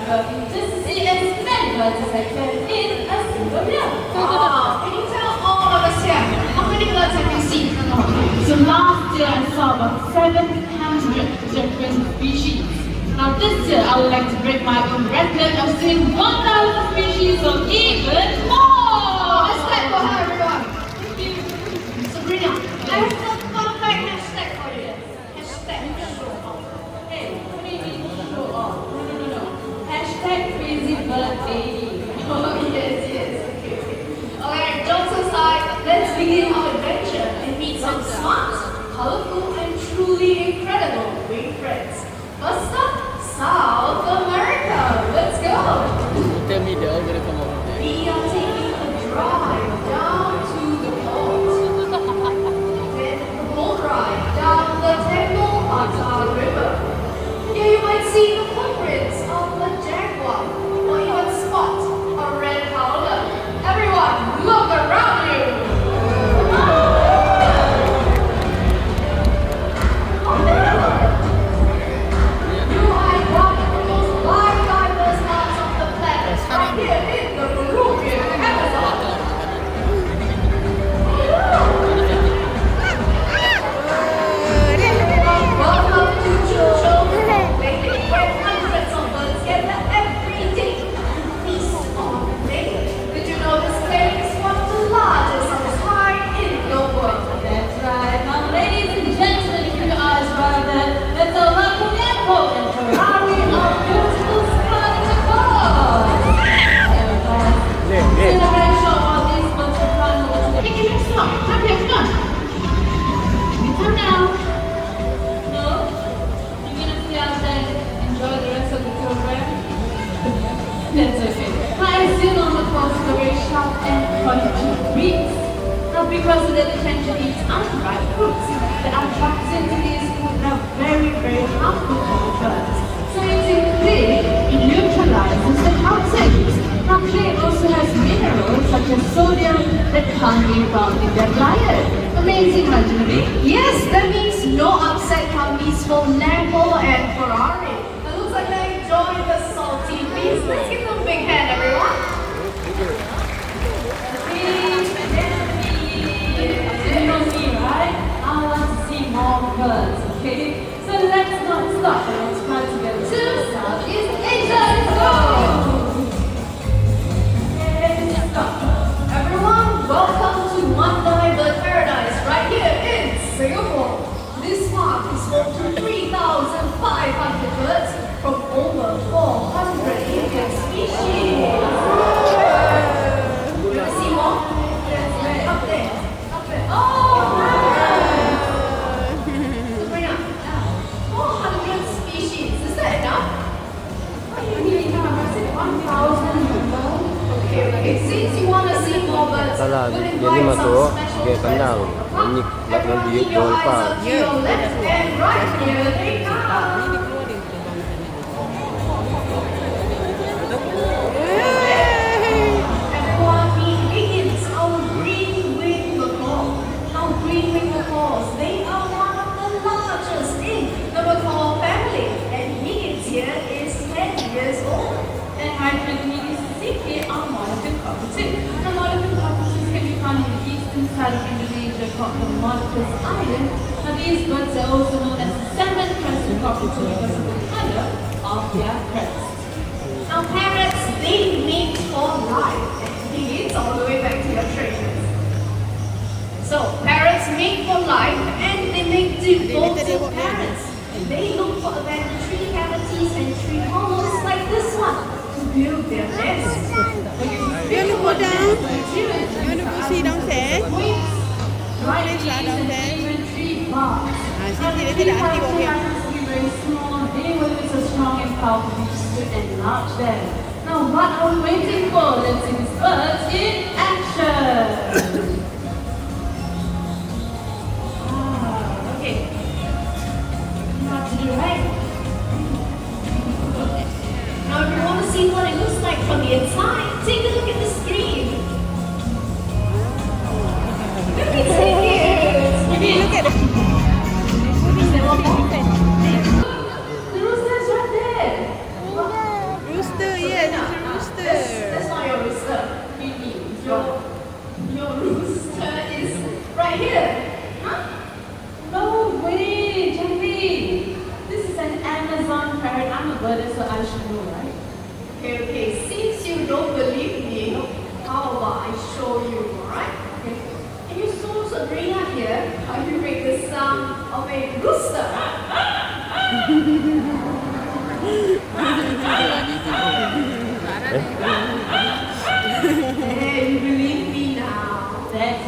just to see as many birds as I can in a single year. Can you tell all of us here how many birds have you seen in the holidays? So last year I saw about 700 different species. Now this year I would like to break my own record of seeing 1,000 species or even more. Let's clap for her, everyone. Thank you. Sabrina, I have the perfect hashtag for you. Hashtag show off. Hey, what do you mean show off? No. Hashtag crazy bird baby. Oh, yes. Okay. Alright, jokes aside, let's begin our adventure and meet some smart, colorful, and truly incredible wing friends. First up, South America. Let's go. Tell me the algorithm of it. We are taking a drive down to the port. Then the boat ride down the Temple Mata River. Here you might see the footprints of a jaguar or even spot a red howler. Everyone, look around you. You are in one of the most biodiverse parts of the planet, right here in the Peruvian Amazon. Welcome to Chucho, where hundreds of birds gather every day to feast on nature. Did you know this cave is one of the largest of its kind in the world? That's right. Now, ladies and gentlemen, if you are as rather, let's all welcome Lambo and Ferrari, our beautiful Scarlet Boss. Yeah. In a very short while these birds are flying over to the... Hey, can you stop? Come here, come on. Come now. No? You're gonna stay outside and enjoy the rest of the program? That's okay. I assume on the course of the very sharp and pointed reeds. Now, because of the detention eats unripe fruits that are trapped into these food are very, very harmful to the birds. So eating clay neutralizes the toxins. Now, clay also has minerals such as sodium that can't be found in their diet. Amazing, Rajani. Yes, that means no upset companies for Lambo and Ferrari. It looks like they enjoy the salty beans. Let's give them a big hand, everyone. You know me, right? I want to see more birds, okay? So let's not stop and let's fly together to Southeast Asia. Let's go! And stop. Everyone, welcome to Mandai Bird Paradise right here in Singapore. This park is home to 3,500 birds from over 400 Indian species. You want to see more? Up there. Oh! Sabrina, 400 species. Is that enough? What do you mean? I said 1,000 birds. Okay. Since you want to see more birds, Salah, we'll jadi invite masuk, some special dia friends kandang. to the park. Ini nak Everyone nanti keep your jual eyes pak. up to your left and right. Here they come. Everyone meet Higgins, our green-winged macaw. Now, green-winged macaws, they are one of the largest in the macaw family. And Higgins here is 10 years old. And hybrid means CK are monitored cockatoos. Now, monitored cockatoos can be found in the eastern side of Indonesia called the Moluccas Island. Now, these birds are also known as salmon-crested cockatoo because of the color of their crest. Now, parrots, they mate for life. And Higgins, all the way back to your trainers. So, parrots mate for life and they make devoted parrots. They look for abandoned tree cavities and tree hollows like this one to build their nests. You want to go down? You want to go see downstairs? Right, Let's try downstairs. even tree bark. Sini dia tidak anti They okey. have to be very small. They will be so strong and powerful to enlarge them. Now, what are we waiting for? Let's see these birds in action. Okay. You have to do right. Now, if you want to see what it looks like from the inside, take a look at the screen. Let me take it. Look at it. The rooster's right there. Rooster.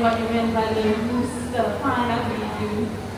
what you meant by the loose pineapple you do.